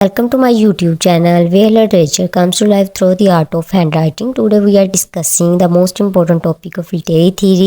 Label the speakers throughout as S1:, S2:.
S1: Welcome to my YouTube channel where literature comes to life through the art of handwriting. Today we are discussing the most important topic of literary theory,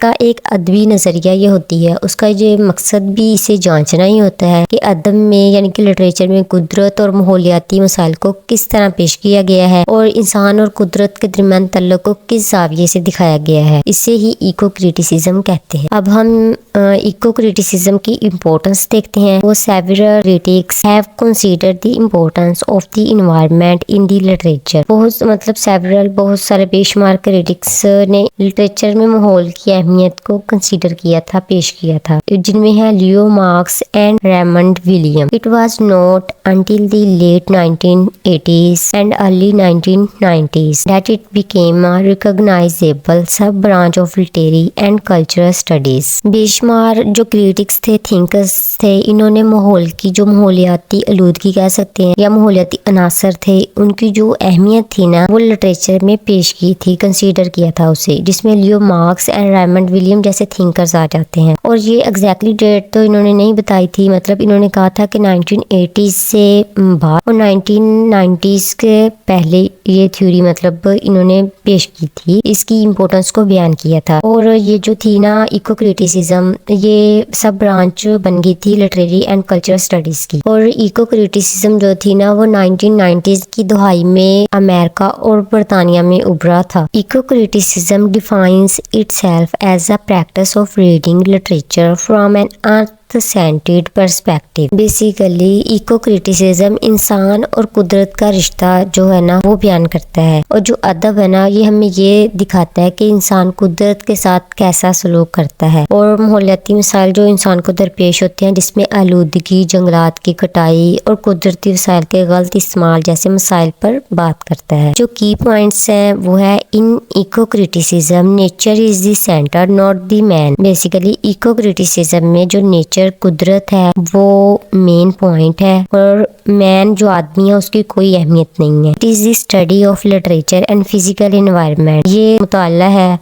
S1: کا ایک ادبی نظریہ یہ ہوتی ہے. اس کا یہ مقصد بھی اسے جانچنا ہی ہوتا ہے کہ ادب میں یعنی کہ لٹریچر میں قدرت اور ماحولیاتی مسائل کو کس طرح پیش کیا گیا ہے اور انسان اور قدرت کے درمیان تعلق کو کس زاویے سے دکھایا گیا ہے. اسے ہی ایکو کریٹیسزم کہتے ہیں. اب ہم ایکو کریٹیسزم کی امپورٹنس دیکھتے ہیں. وہ several critics have considered the importance of the environment in the literature. بہت سارے بے شمار کریٹکس نے لٹریچر میں ماحول کی اہمیت کو کنسیڈر کیا تھا، پیش کیا تھا، جن میں ہے Leo Marx and Raymond William. It was not until the late 1980s and early 1990s that it became a recognizable sub-branch of literary and cultural studies. بے شمار جو کریٹکس تھے، تھنکرز تھے، انہوں نے ماحول کی جو ماحولیاتی آلودگی کہہ سکتے ہیں یا ماحولیاتی عناصر تھے، ان کی جو اہمیت تھی نا وہ لٹریچر میں پیش کی تھی، کنسیڈر کیا تھا اسے، جس میں لیو مارکس اینڈ ریمنڈ ولیم جیسے تھنکرز آ جاتے ہیں. اور یہ ایگزیکٹلی ڈیٹ تو انہوں نے نہیں بتائی تھی، مطلب انہوں نے کہا تھا کہ 1980 سے بعد اور 1990s کے پہلے یہ تھیوری مطلب انہوں نے پیش کی تھی، اس کی امپورٹنس کو بیان کیا تھا. اور یہ جو تھی نا ایکو کریٹیسزم، یہ سب برانچ بن گئی تھی لٹریری اینڈ کلچرل اسٹڈیز کی. اور ایکو کریٹیسزم جو تھی نا وہ 1990s کی دہائی میں امریکہ اور برطانیہ میں ابھرا تھا. Eco criticism defines itself as a practice of reading literature from an earth-centered perspective. Basically eco criticism انسان اور قدرت کا رشتہ جو ہے نا وہ بیان کرتا ہے، اور جو ادب ہے نا یہ ہمیں یہ دکھاتا ہے کہ انسان قدرت کے ساتھ کیسا سلوک کرتا ہے، اور ماحولیاتی مسائل جو انسان کو درپیش ہوتے ہیں جس میں آلودگی، جنگلات کی کٹائی اور قدرتی وسائل کے غلط استعمال جیسے مسائل پر بات کرتا ہے. جو کی پوائنٹس ہیں وہ ہے in ecocriticism nature is the centre not the man. Basically eco criticism میں جو نیچر قدرت ہے وہ مین پوائنٹ ہے، اور مین جو آدمی ہے اس کی کوئی اہمیت نہیں ہے. It is the study of literature and physical environment. یہ مطالعہ ہے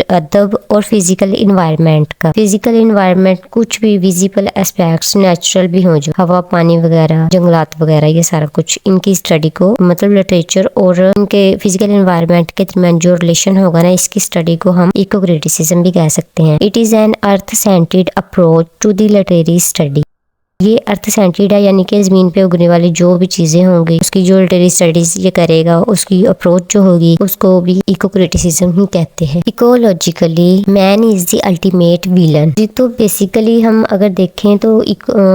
S1: ادب اور فزیکل انوائرمنٹ کا. فزیکل انوائرمنٹ کچھ بھی ویزیبل اسپیکٹس نیچرل بھی ہوں، جو ہوا، پانی وغیرہ، جنگلات وغیرہ، یہ سارا کچھ ان کی اسٹڈی کو مطلب لٹریچر اور ان کے فزیکل انوائرمنٹ کے درمیان جو ریلیشن ہوگا نا اس کی اسٹڈی کو ہم ایکو کریٹیسزم بھی کہہ سکتے ہیں. It is an earth centered approach to the literary study. یہ ارتھ سینٹرڈ ہے، یعنی کہ زمین پہ اگنے والی جو بھی چیزیں ہوں گی اس کی جو لٹریری اسٹڈیز یہ کرے گا، اس کی اپروچ جو ہوگی اس کو بھی ایکو کریٹیسزم ہی کہتے ہیں. ایکولوجیکلی مین از دی الٹیمیٹ ویلن. جی تو بیسیکلی ہم اگر دیکھیں تو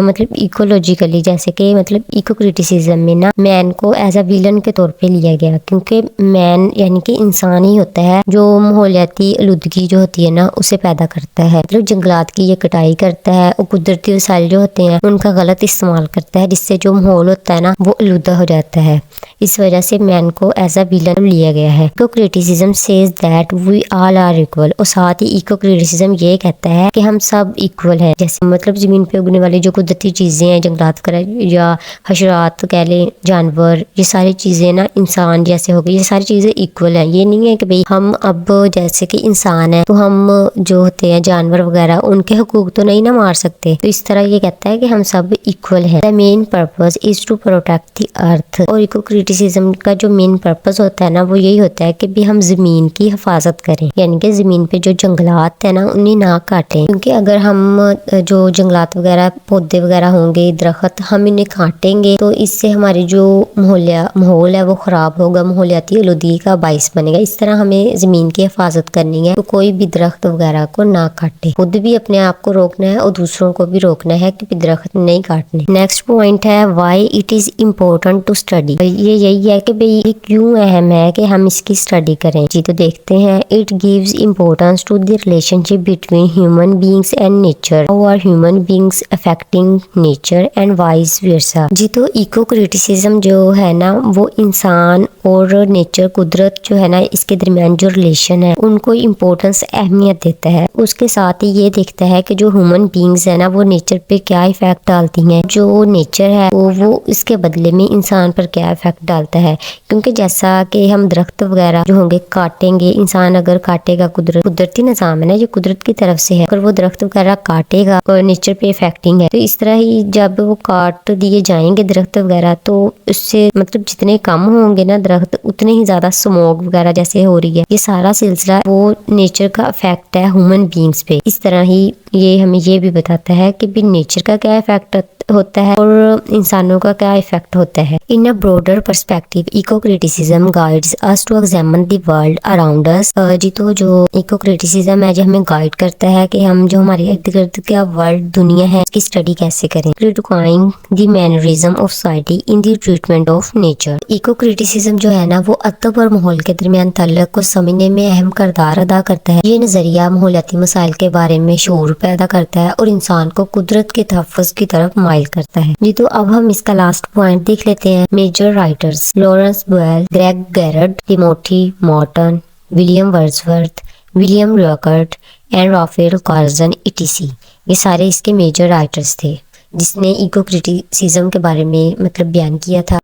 S1: مطلب ایکولوجیکلی جیسے کہ مطلب ایکو کریٹیسزم میں نا مین کو ایز اے ویلن کے طور پہ لیا گیا، کیونکہ مین یعنی کہ انسان ہی ہوتا ہے جو ماحولیاتی آلودگی جو ہوتی ہے نا اسے پیدا کرتا ہے، مطلب جنگلات کی یہ کٹائی کرتا ہے اور قدرتی وسائل جو ہوتے ہیں ان کا غلط استعمال کرتا ہے، جس سے جو ماحول ہوتا ہے نا وہ آلودہ ہو جاتا ہے. اس وجہ سے مین کو ایز اے ویلن لیا گیا ہے. Eco criticism says that we all are equal. اور ساتھ ہی ایکو کریٹیسزم یہ کہتا ہے کہ ہم سب ایکول ہیں. جیسے مطلب زمین پہ اگنے والی جو قدرتی چیزیں ہیں، جنگلات یا حشرات کہہ لیں، جانور، یہ ساری چیزیں نا انسان جیسے ہو گئی، یہ ساری چیزیں ایکول ہیں. یہ نہیں ہے کہ بھئی ہم اب جیسے کہ انسان ہیں تو ہم جو ہوتے ہیں جانور وغیرہ ان کے حقوق تو نہیں نہ مار سکتے. تو اس طرح یہ کہتا ہے کہ ہم سب ایکول ہے. The main purpose is to protect the earth. اور ایکو کریٹیسزم کا جو مین پرپز ہوتا ہے نا وہ یہی ہوتا ہے کہ بھی ہم زمین کی حفاظت کریں، یعنی کہ زمین پہ جو جنگلات ہیں نا انہیں نہ کاٹیں. کیونکہ اگر ہم جو جنگلات وغیرہ، پودے وغیرہ ہوں گے، درخت، ہم انہیں کاٹیں گے تو اس سے ہماری جو ماحول ہے وہ خراب ہوگا، ماحولیاتی آلودگی کا باعث بنے گا. اس طرح ہمیں زمین کی حفاظت کرنی ہے تو کوئی بھی درخت وغیرہ کو نہ کاٹے. خود بھی اپنے آپ کو روکنا ہے اور دوسروں کو بھی روکنا ہے کہ درخت نہیں کاٹنے. نیکسٹ پوائنٹ ہے why it is important to study. یہ یہی ہے کہ بھئی کیوں اہم ہے کہ ہم اس کی اسٹڈی کریں. جی تو دیکھتے ہیں. It gives importance to the relationship between human beings and nature. How are human beings affecting nature and vice versa. جی تو ایکو کریٹیسزم جو ہے نا وہ انسان اور نیچر، قدرت جو ہے نا اس کے درمیان جو ریلیشن ہے ان کو امپورٹنس، اہمیت دیتا ہے. اس کے ساتھ ہی یہ دیکھتا ہے کہ جو ہیومن بینگز ہے نا وہ نیچر پہ کیا افیکٹ افیکٹ ڈالتی ہیں. جو نیچر ہے وہ اس کے بدلے میں انسان پر کیا افیکٹ ڈالتا ہے. کیونکہ جیسا کہ ہم درخت وغیرہ جو ہوں گے کاٹیں گے، انسان اگر کاٹے گا، قدرتی نظام ہے نا جو قدرت کی طرف سے ہے، اگر وہ درخت وغیرہ کاٹے گا اور نیچر پہ افیکٹنگ ہے، تو اس طرح ہی جب وہ کاٹ دیے جائیں گے درخت وغیرہ تو اس سے مطلب جتنے کم ہوں گے نا درخت اتنے ہی زیادہ اسموگ وغیرہ جیسے ہو رہی ہے. یہ سارا سلسلہ وہ نیچر کا افیکٹ ہے ہیومن بینگز پہ. اس طرح ہی یہ ہمیں یہ بھی بتاتا ہے کہ بھی نیچر کا کیا افیکٹ ہوتا ہے اور انسانوں کا کیا افیکٹ ہوتا ہے. In a broader perspective ecocriticism guides us to examine the world around us. جی تو جو ایکو کرٹیسزم ہے جو ہمیں گائیڈ کرتا ہے کہ ہم جو ہمارے ارد گرد کا ورلڈ دنیا ہے اس کی اسٹڈی کیسے کریں. Critiquing the mannerism of society in the treatment of nature. Ecocriticism جو ہے نا وہ ادب اور ماحول کے درمیان تعلق کو سمجھنے میں اہم کردار ادا کرتا ہے. یہ نظریہ ماحولیاتی مسائل کے بارے میں شعور پیدا کرتا ہے اور انسان کو قدرت کے تحفظ کی طرف مائل کرتا ہے. جی تو اب ہم اس کا لاسٹ پوائنٹ دیکھ لیتے ہیں. Major writers Lawrence Buell, Greg Garrard, Timothy Morton, William Wordsworth, William Lockhart and Rachel Carson etcetera. یہ سارے اس کے میجر رائٹرز تھے جس نے ایکو کرٹیسزم کے بارے میں مطلب بیان کیا تھا.